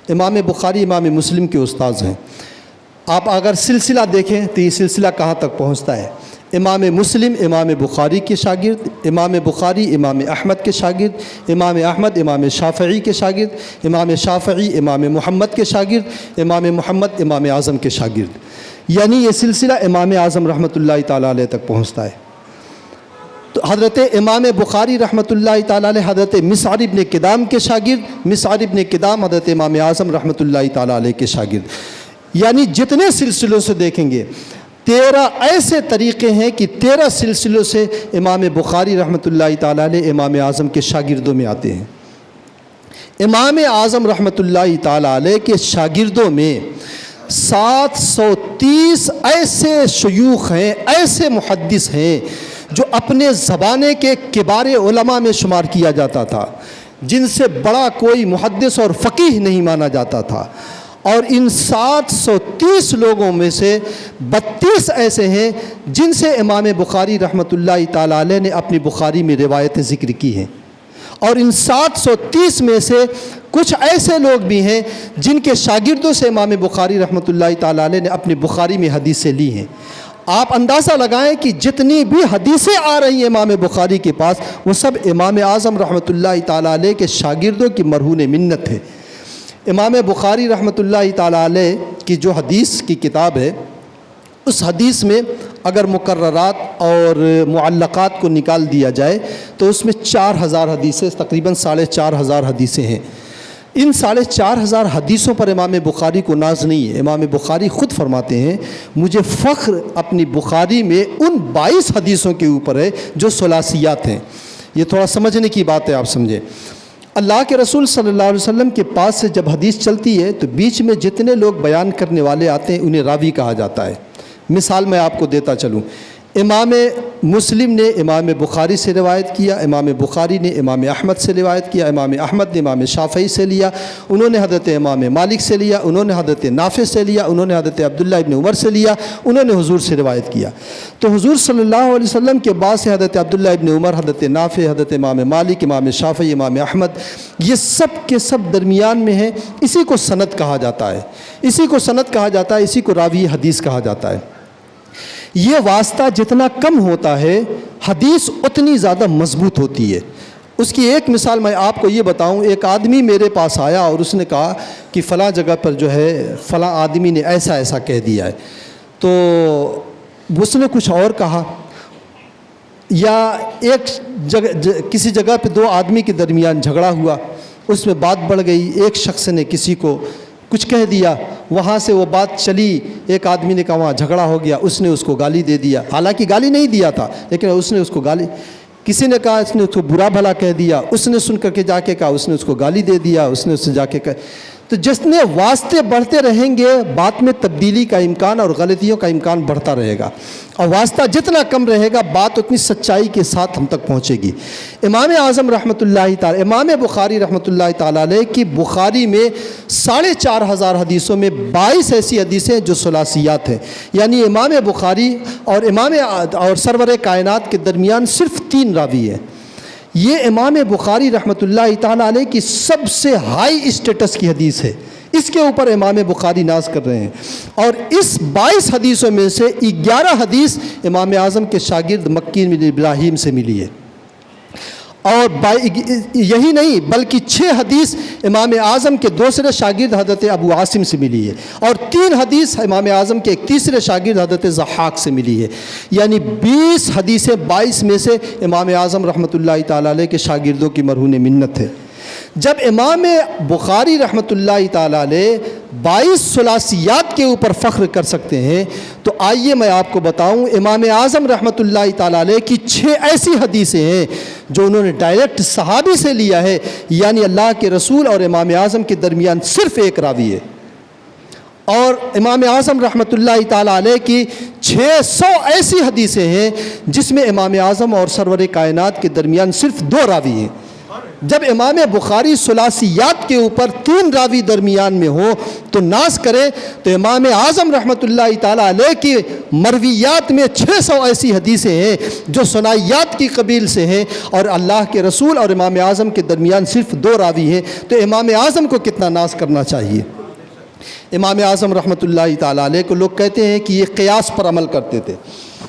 Speaker 2: امام بخاری امام مسلم کے استاذ ہیں۔ آپ اگر سلسلہ دیکھیں تو یہ سلسلہ کہاں تک پہنچتا ہے؟ امام مسلم امام بخاری کے شاگرد، امام بخاری امام احمد کے شاگرد، امام احمد امام شافعی کے شاگرد، امام شافعی امام محمد کے شاگرد، امام محمد امام اعظم کے شاگرد، یعنی یہ سلسلہ امام اعظم رحمۃ اللہ تعالیٰ علیہ تک پہنچتا ہے۔ تو حضرت امام بخاری رحمۃ اللہ تعالیٰ علیہ حضرت مسعر ابن کدام کے شاگرد، مسعر ابن کدام حضرت امام اعظم رحمۃ اللہ تعالیٰ علیہ کے شاگرد، یعنی جتنے سلسلوں سے دیکھیں گے 13 ایسے طریقے ہیں کہ 13 سلسلوں سے امام بخاری رحمۃ اللہ تعالیٰ علیہ امام اعظم کے شاگردوں میں آتے ہیں۔ امام اعظم رحمۃ اللہ تعالیٰ علیہ کے شاگردوں میں 730 ایسے شیوخ ہیں، ایسے محدث ہیں جو اپنے زمانے کے کبار علماء میں شمار کیا جاتا تھا، جن سے بڑا کوئی محدث اور فقیہ نہیں مانا جاتا تھا۔ اور ان 730 لوگوں میں سے 32 ایسے ہیں جن سے امام بخاری رحمۃ اللہ تعالیٰ علیہ نے اپنی بخاری میں روایتیں ذکر کی ہیں، اور ان 730 میں سے کچھ ایسے لوگ بھی ہیں جن کے شاگردوں سے امام بخاری رحمۃ اللہ تعالیٰ علیہ نے اپنی بخاری میں حدیثیں لی ہیں۔ آپ اندازہ لگائیں کہ جتنی بھی حدیثیں آ رہی ہیں امام بخاری کے پاس، وہ سب امام اعظم رحمۃ اللہ تعالیٰ علیہ کے شاگردوں کی مرہون منت ہے۔ امام بخاری رحمۃ اللہ تعالیٰ علیہ کی جو حدیث کی کتاب ہے، اس حدیث میں اگر مقررات اور معلقات کو نکال دیا جائے تو اس میں 4,000 حدیثیں، تقریباً 4,500 حدیثیں ہیں۔ ان 4,500 حدیثوں پر امام بخاری کو ناز نہیں ہے۔ امام بخاری خود فرماتے ہیں مجھے فخر اپنی بخاری میں ان 22 حدیثوں کے اوپر ہے جو ثلاثیات ہیں۔ یہ تھوڑا سمجھنے کی بات ہے، آپ سمجھیں۔ اللہ کے رسول صلی اللہ علیہ وسلم کے پاس سے جب حدیث چلتی ہے تو بیچ میں جتنے لوگ بیان کرنے والے آتے ہیں انہیں راوی کہا جاتا ہے۔ مثال میں آپ کو دیتا چلوں، امام مسلم نے امام بخاری سے روایت کیا، امام بخاری نے امام احمد سے روایت کیا، امام احمد نے امام شافعی سے لیا، انہوں نے حضرت امام مالک سے لیا، انہوں نے حضرت نافع سے لیا، انہوں نے حضرت عبداللہ ابن عمر سے لیا، انہوں نے حضور سے روایت کیا۔ تو حضور صلی اللہ علیہ وسلم کے بعد سے حضرت عبداللہ ابن عمر، حضرت نافع، حضرت امام مالک، امام شافعی، امام احمد، یہ سب کے سب درمیان میں ہیں۔ اسی کو سند کہا جاتا ہے، اسی کو سند کہا جاتا ہے، اسی کو راوی حدیث کہا جاتا ہے۔ یہ واسطہ جتنا کم ہوتا ہے حدیث اتنی زیادہ مضبوط ہوتی ہے۔ اس کی ایک مثال میں آپ کو یہ بتاؤں، ایک آدمی میرے پاس آیا اور اس نے کہا کہ فلاں جگہ پر جو ہے فلاں آدمی نے ایسا ایسا کہہ دیا ہے، تو اس نے کچھ اور کہا۔ یا ایک کسی جگہ پہ دو آدمی کے درمیان جھگڑا ہوا، اس میں بات بڑھ گئی، ایک شخص نے کسی کو کچھ کہہ دیا، وہاں سے وہ بات چلی، ایک آدمی نے کہا وہاں جھگڑا ہو گیا، اس نے اس کو گالی دے دیا، حالانکہ گالی نہیں دیا تھا لیکن اس نے اس کو گالی، کسی نے کہا اس نے اس کو برا بھلا کہہ دیا، اس نے سن کر کے جا کے کہا اس نے اس کو گالی دے دیا، اس نے اس سے جا کے کہا، تو جتنے واسطے بڑھتے رہیں گے بات میں تبدیلی کا امکان اور غلطیوں کا امکان بڑھتا رہے گا، اور واسطہ جتنا کم رہے گا بات اتنی سچائی کے ساتھ ہم تک پہنچے گی۔ امام اعظم رحمۃ اللہ تعالی، امام بخاری رحمۃ اللہ تعالی علیہ کی بخاری میں 4,500 حدیثوں میں 22 ایسی حدیثیں جو ثلاثیات ہیں، یعنی امام بخاری اور سرور کائنات کے درمیان صرف 3 راوی ہیں۔ یہ امام بخاری رحمۃ اللہ تعالیٰ علیہ کی سب سے ہائی اسٹیٹس کی حدیث ہے، اس کے اوپر امام بخاری ناز کر رہے ہیں، اور اس 22 حدیثوں میں سے 11 حدیث امام اعظم کے شاگرد مکی بن ابراہیم سے ملی ہے، اور یہی نہیں بلکہ 6 حدیث امام اعظم کے دوسرے شاگرد حضرت ابو عاصم سے ملی ہے، اور 3 حدیث امام اعظم کے ایک تیسرے شاگرد حضرت ضحاک سے ملی ہے، یعنی 20 حدیثیں 22 میں سے امام اعظم رحمۃ اللہ تعالیٰ علیہ کے شاگردوں کی مرہون منت ہے۔ جب امام بخاری رحمۃ اللہ تعالیٰ علیہ 22 ثلاثیات کے اوپر فخر کر سکتے ہیں، تو آئیے میں آپ کو بتاؤں امام اعظم رحمۃ اللہ تعالیٰ علیہ کی 6 ایسی حدیثیں ہیں جو انہوں نے ڈائریکٹ صحابی سے لیا ہے، یعنی اللہ کے رسول اور امام اعظم کے درمیان صرف ایک راوی ہے، اور امام اعظم رحمۃ اللہ تعالیٰ علیہ کی 600 ایسی حدیثیں ہیں جس میں امام اعظم اور سرور کائنات کے درمیان صرف 2 راوی ہیں۔ جب امام بخاری ثلاثیات کے اوپر 3 راوی درمیان میں ہو تو ناز کرے، تو امام اعظم رحمۃ اللہ تعالیٰ علیہ کی مرویات میں 600 ایسی حدیثیں ہیں جو ثنائیات کی قبیل سے ہیں، اور اللہ کے رسول اور امام اعظم کے درمیان صرف 2 راوی ہیں، تو امام اعظم کو کتنا ناز کرنا چاہیے۔ امام اعظم رحمۃ اللہ تعالیٰ علیہ کو لوگ کہتے ہیں کہ یہ قیاس پر عمل کرتے تھے۔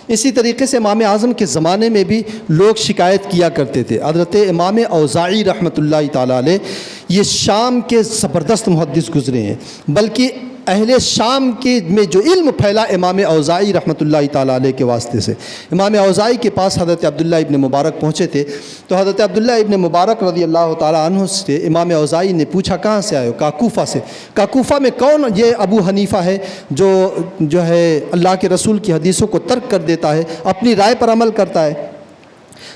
Speaker 2: اسی طریقے سے امام اعظم کے زمانے میں بھی لوگ شکایت کیا کرتے تھے۔ حضرت امام اوزاعی رحمۃ اللہ تعالیٰ علیہ یہ شام کے زبردست محدث گزرے ہیں، بلکہ اہل شام کے میں جو علم پھیلا امام اوزاعی رحمۃ اللہ تعالیٰ علیہ کے واسطے سے۔ امام اوزاعی کے پاس حضرت عبداللہ ابن مبارک پہنچے تھے، تو حضرت عبداللہ ابن مبارک رضی اللہ تعالیٰ عنہ سے امام اوزاعی نے پوچھا کہاں سے آئے ہو؟ کہا کوفہ سے۔ کہا کوفہ میں کون؟ یہ ابو حنیفہ ہے جو ہے اللہ کے رسول کی حدیثوں کو ترک کر دیتا ہے، اپنی رائے پر عمل کرتا ہے۔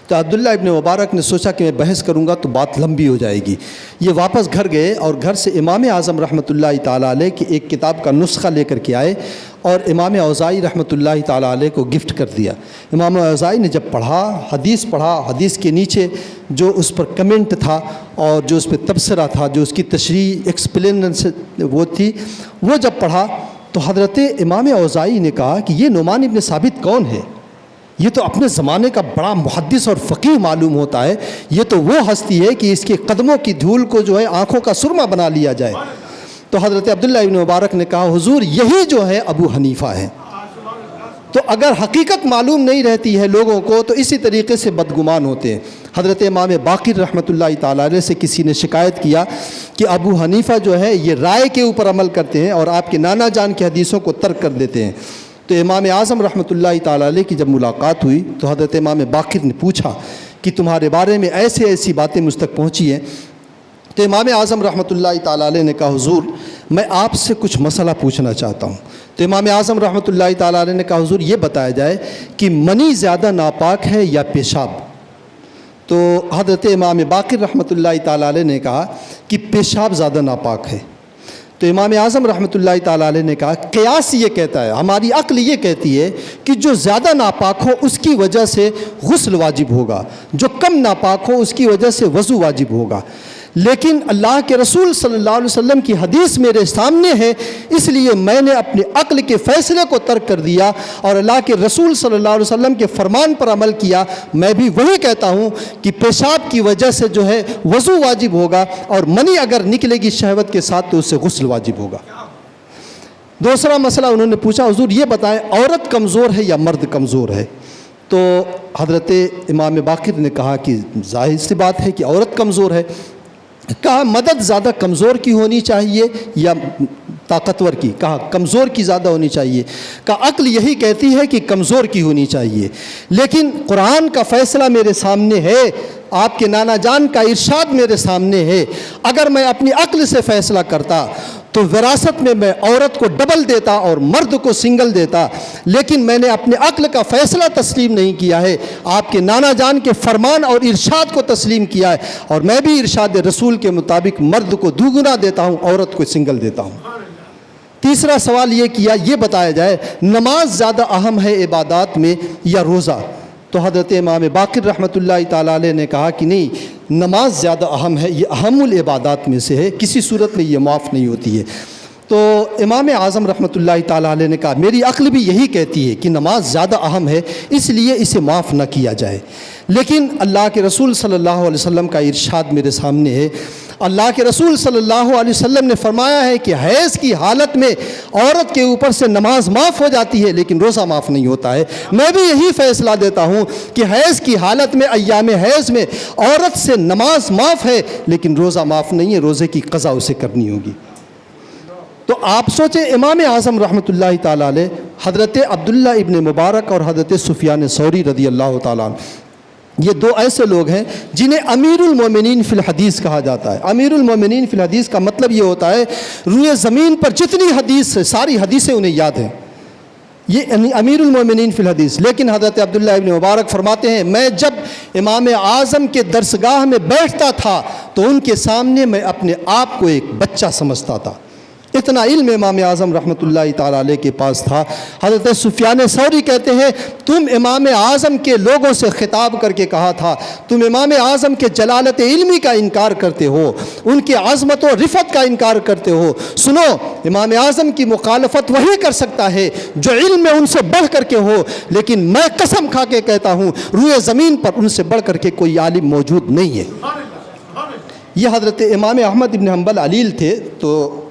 Speaker 2: تو عبداللہ ابن مبارک نے سوچا کہ میں بحث کروں گا تو بات لمبی ہو جائے گی، یہ واپس گھر گئے اور گھر سے امام اعظم رحمۃ اللہ تعالیٰ علیہ کی ایک کتاب کا نسخہ لے کر کے آئے اور امام اوزاعی رحمۃ اللہ تعالیٰ علیہ کو گفٹ کر دیا۔ امام اوزاعی نے جب پڑھا، حدیث کے نیچے جو اس پر کمنٹ تھا اور جو اس پہ تبصرہ تھا، جو اس کی تشریح ایکسپلیننس وہ تھی، وہ جب پڑھا تو حضرت امام اوزاعی نے کہا کہ یہ نعمان ابن ثابت کون ہے؟ یہ تو اپنے زمانے کا بڑا محدث اور فقیہ معلوم ہوتا ہے، یہ تو وہ ہستی ہے کہ اس کے قدموں کی دھول کو جو ہے آنکھوں کا سرما بنا لیا جائے۔ تو حضرت عبداللہ ابن مبارک نے کہا حضور یہی جو ہے ابو حنیفہ ہے۔ تو اگر حقیقت معلوم نہیں رہتی ہے لوگوں کو تو اسی طریقے سے بدگمان ہوتے ہیں۔ حضرت امام باقر رحمۃ اللہ تعالیٰ علیہ سے کسی نے شکایت کیا کہ ابو حنیفہ جو ہے یہ رائے کے اوپر عمل کرتے ہیں اور آپ کے نانا جان کی حدیثوں کو ترک کر دیتے ہیں۔ تو امام اعظم رحمۃ اللہ تعالیٰ علیہ کی جب ملاقات ہوئی تو حضرت امام باقر نے پوچھا کہ تمہارے بارے میں ایسی باتیں مجھ تک پہنچی ہیں۔ تو امام اعظم رحمۃ اللہ تعالیٰ علیہ نے کہا حضور میں آپ سے کچھ مسئلہ پوچھنا چاہتا ہوں۔ تو امام اعظم رحمۃ اللہ تعالیٰ علیہ نے کہا حضور یہ بتایا جائے کہ منی زیادہ ناپاک ہے یا پیشاب؟ تو حضرت امام باقر رحمۃ اللہ تعالیٰ علیہ نے کہا کہ پیشاب زیادہ ناپاک ہے۔ تو امام اعظم رحمۃ اللہ تعالیٰ علیہ نے کہا قیاس یہ کہتا ہے، ہماری عقل یہ کہتی ہے کہ جو زیادہ ناپاک ہو اس کی وجہ سے غسل واجب ہوگا، جو کم ناپاک ہو اس کی وجہ سے وضو واجب ہوگا، لیکن اللہ کے رسول صلی اللہ علیہ وسلم کی حدیث میرے سامنے ہے، اس لیے میں نے اپنے عقل کے فیصلے کو ترک کر دیا اور اللہ کے رسول صلی اللہ علیہ وسلم کے فرمان پر عمل کیا۔ میں بھی وہی کہتا ہوں کہ پیشاب کی وجہ سے جو ہے وضو واجب ہوگا، اور منی اگر نکلے گی شہوت کے ساتھ تو اس سے غسل واجب ہوگا۔ دوسرا مسئلہ انہوں نے پوچھا حضور یہ بتائیں عورت کمزور ہے یا مرد کمزور ہے؟ تو حضرت امام باقر نے کہا کہ ظاہر سی بات ہے کہ عورت کمزور ہے۔ کہا مدد زیادہ کمزور کی ہونی چاہیے یا طاقتور کی؟ کہا کمزور کی زیادہ ہونی چاہیے. کہا عقل یہی کہتی ہے کہ کمزور کی ہونی چاہیے، لیکن قرآن کا فیصلہ میرے سامنے ہے، آپ کے نانا جان کا ارشاد میرے سامنے ہے. اگر میں اپنی عقل سے فیصلہ کرتا تو وراثت میں عورت کو ڈبل دیتا اور مرد کو سنگل دیتا، لیکن میں نے اپنے عقل کا فیصلہ تسلیم نہیں کیا ہے، آپ کے نانا جان کے فرمان اور ارشاد کو تسلیم کیا ہے، اور میں بھی ارشاد رسول کے مطابق مرد کو دوگنا دیتا ہوں، عورت کو سنگل دیتا ہوں. تیسرا سوال یہ کیا، یہ بتایا جائے نماز زیادہ اہم ہے عبادات میں یا روزہ؟ تو حضرت امام باقر رحمۃ اللہ تعالیٰ علیہ نے کہا کہ نہیں، نماز زیادہ اہم ہے، یہ اہم العبادات میں سے ہے، کسی صورت میں یہ معاف نہیں ہوتی ہے. تو امام اعظم رحمۃ اللہ تعالیٰ علیہ نے کہا میری عقل بھی یہی کہتی ہے کہ نماز زیادہ اہم ہے، اس لیے اسے معاف نہ کیا جائے. لیکن اللہ کے رسول صلی اللہ علیہ وسلم کا ارشاد میرے سامنے ہے. اللہ کے رسول صلی اللہ علیہ وسلم نے فرمایا ہے کہ حیض کی حالت میں عورت کے اوپر سے نماز معاف ہو جاتی ہے لیکن روزہ معاف نہیں ہوتا ہے. میں بھی یہی فیصلہ دیتا ہوں کہ حیض کی حالت میں، ایام حیض میں عورت سے نماز معاف ہے لیکن روزہ معاف نہیں ہے، روزے کی قضا اسے کرنی ہوگی. تو آپ سوچیں امام اعظم رحمۃ اللہ تعالیٰ علیہ، حضرت عبداللہ ابن مبارک اور حضرت سفیان ثوری رضی اللہ تعالیٰ عنہ، یہ دو ایسے لوگ ہیں جنہیں امیر المومنین فی الحدیث کہا جاتا ہے. امیر المومنین فی الحدیث کا مطلب یہ ہوتا ہے روئے زمین پر جتنی حدیث ہے ساری حدیثیں انہیں یاد ہیں، یہ امیر المومنین فی الحدیث. لیکن حضرت عبداللہ ابن مبارک فرماتے ہیں میں جب امام اعظم کے درسگاہ میں بیٹھتا تھا تو ان کے سامنے میں اپنے آپ کو ایک بچہ سمجھتا تھا، اتنا علم امام اعظم رحمۃ اللہ تعالیٰ علیہ کے پاس تھا. حضرت سفیان ثوری کہتے ہیں تم امام اعظم کے لوگوں سے خطاب کر کے کہا تھا تم امام اعظم کے جلالت علمی کا انکار کرتے ہو، ان کی عظمت و رفعت کا انکار کرتے ہو. سنو، امام اعظم کی مخالفت وہی کر سکتا ہے جو علم میں ان سے بڑھ کر کے ہو، لیکن میں قسم کھا کے کہتا ہوں روئے زمین پر ان سے بڑھ کر کے کوئی عالم موجود نہیں ہے. یہ حضرت امام احمد ابن حنبل علیل تھے. تو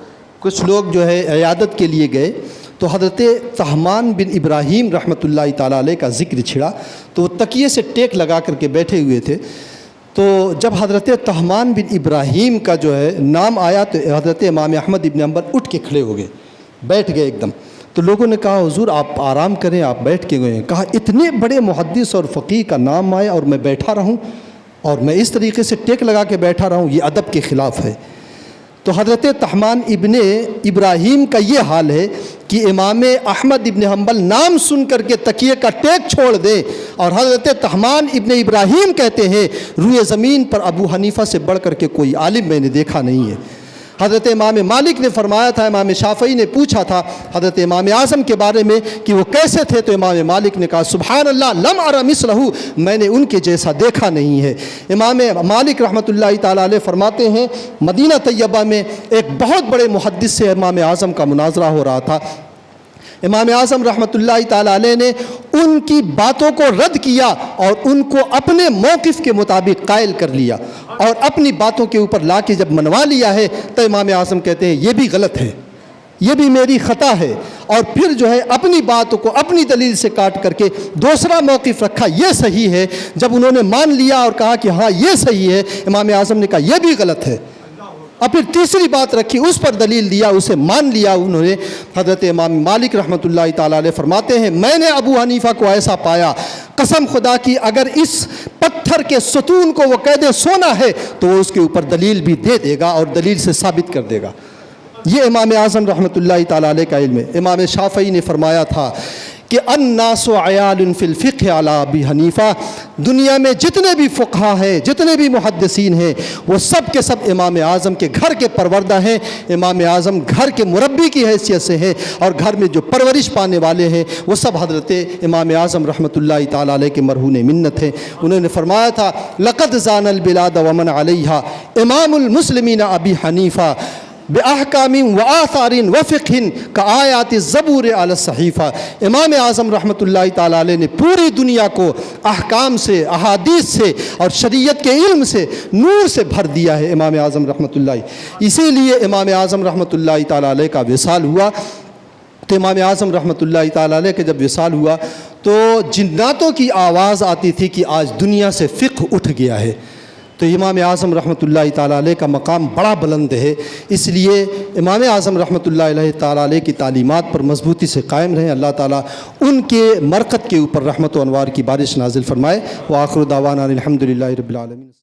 Speaker 2: کچھ لوگ جو ہے عیادت کے لیے گئے تو حضرت طہمان بن ابراہیم رحمۃ اللہ تعالیٰ علیہ کا ذکر چھڑا، تو وہ تکیے سے ٹیک لگا کر کے بیٹھے ہوئے تھے. تو جب حضرت طہمان بن ابراہیم کا جو ہے نام آیا تو حضرت امام احمد ابن حنبل اٹھ کے کھڑے ہو گئے، بیٹھ گئے ایک دم. تو لوگوں نے کہا حضور آپ آرام کریں، آپ بیٹھ کے گئے. کہا اتنے بڑے محدث اور فقیہ کا نام آیا اور میں بیٹھا رہوں اور میں اس طریقے سے ٹیک لگا کے بیٹھا رہوں، یہ ادب کے خلاف ہے. تو حضرت طہمان ابن ابراہیم کا یہ حال ہے کہ امام احمد ابن حنبل نام سن کر کے تکیے کا ٹیک چھوڑ دے، اور حضرت طہمان ابن ابراہیم کہتے ہیں روئے زمین پر ابو حنیفہ سے بڑھ کر کے کوئی عالم میں نے دیکھا نہیں ہے. حضرت امام مالک نے فرمایا تھا، امام شافعی نے پوچھا تھا حضرت امام اعظم کے بارے میں کہ وہ کیسے تھے، تو امام مالک نے کہا سبحان اللہ لم ارى مثلہ، میں نے ان کے جیسا دیکھا نہیں ہے. امام مالک رحمۃ اللہ تعالیٰ علیہ فرماتے ہیں مدینہ طیبہ میں ایک بہت بڑے محدث سے امام اعظم کا مناظرہ ہو رہا تھا. امام اعظم رحمۃ اللہ تعالیٰ علیہ نے ان کی باتوں کو رد کیا اور ان کو اپنے موقف کے مطابق قائل کر لیا، اور اپنی باتوں کے اوپر لا کے جب منوا لیا ہے تو امام اعظم کہتے ہیں یہ بھی غلط ہے، یہ بھی میری خطا ہے، اور پھر جو ہے اپنی باتوں کو اپنی دلیل سے کاٹ کر کے دوسرا موقف رکھا یہ صحیح ہے. جب انہوں نے مان لیا اور کہا کہ ہاں یہ صحیح ہے، امام اعظم نے کہا یہ بھی غلط ہے، اور پھر تیسری بات رکھی، اس پر دلیل دیا، اسے مان لیا انہوں نے. حضرت امام مالک رحمۃ اللہ تعالیٰ علیہ فرماتے ہیں میں نے ابو حنیفہ کو ایسا پایا قسم خدا کی اگر اس پتھر کے ستون کو وہ کہہ دے سونا ہے تو وہ اس کے اوپر دلیل بھی دے دے گا اور دلیل سے ثابت کر دے گا. یہ امام اعظم رحمۃ اللہ تعالیٰ علیہ کا علم ہے. امام شافعی نے فرمایا تھا کہ الناس عیال فی الفقہ علی ابی حنیفہ، دنیا میں جتنے بھی فقہا ہیں، جتنے بھی محدثین ہیں، وہ سب کے سب امام اعظم کے گھر کے پروردہ ہیں. امام اعظم گھر کے مربی کی حیثیت سے ہیں، اور گھر میں جو پرورش پانے والے ہیں وہ سب حضرت امام اعظم رحمۃ اللہ تعالیٰ علیہ کے مرہون منت ہیں. انہوں نے فرمایا تھا لقد زان البلاد ومن علیہا امام المسلمین ابی حنیفہ بأحکام و آثار و فقہ کآیات الزبور علی الصحیفہ. امام اعظم رحمۃ اللہ تعالیٰ علیہ نے پوری دنیا کو احکام سے، احادیث سے اور شریعت کے علم سے، نور سے بھر دیا ہے امام اعظم رحمۃ اللہ. اسی لیے امام اعظم رحمۃ اللہ تعالیٰ علیہ کا وصال ہوا تو امام اعظم رحمۃ اللہ تعالیٰ علیہ کے جب وصال ہوا تو جناتوں کی آواز آتی تھی کہ آج دنیا سے فقہ اٹھ گیا ہے. تو امام اعظم رحمۃ اللہ تعالیٰ علیہ کا مقام بڑا بلند ہے، اس لیے امام اعظم رحمۃ اللہ علیہ تعالیٰ علیہ کی تعلیمات پر مضبوطی سے قائم رہیں۔ اللہ تعالیٰ ان کے مرقد کے اوپر رحمت و انوار کی بارش نازل فرمائے۔ وآخر دعوانا الحمد للہ رب العالمین۔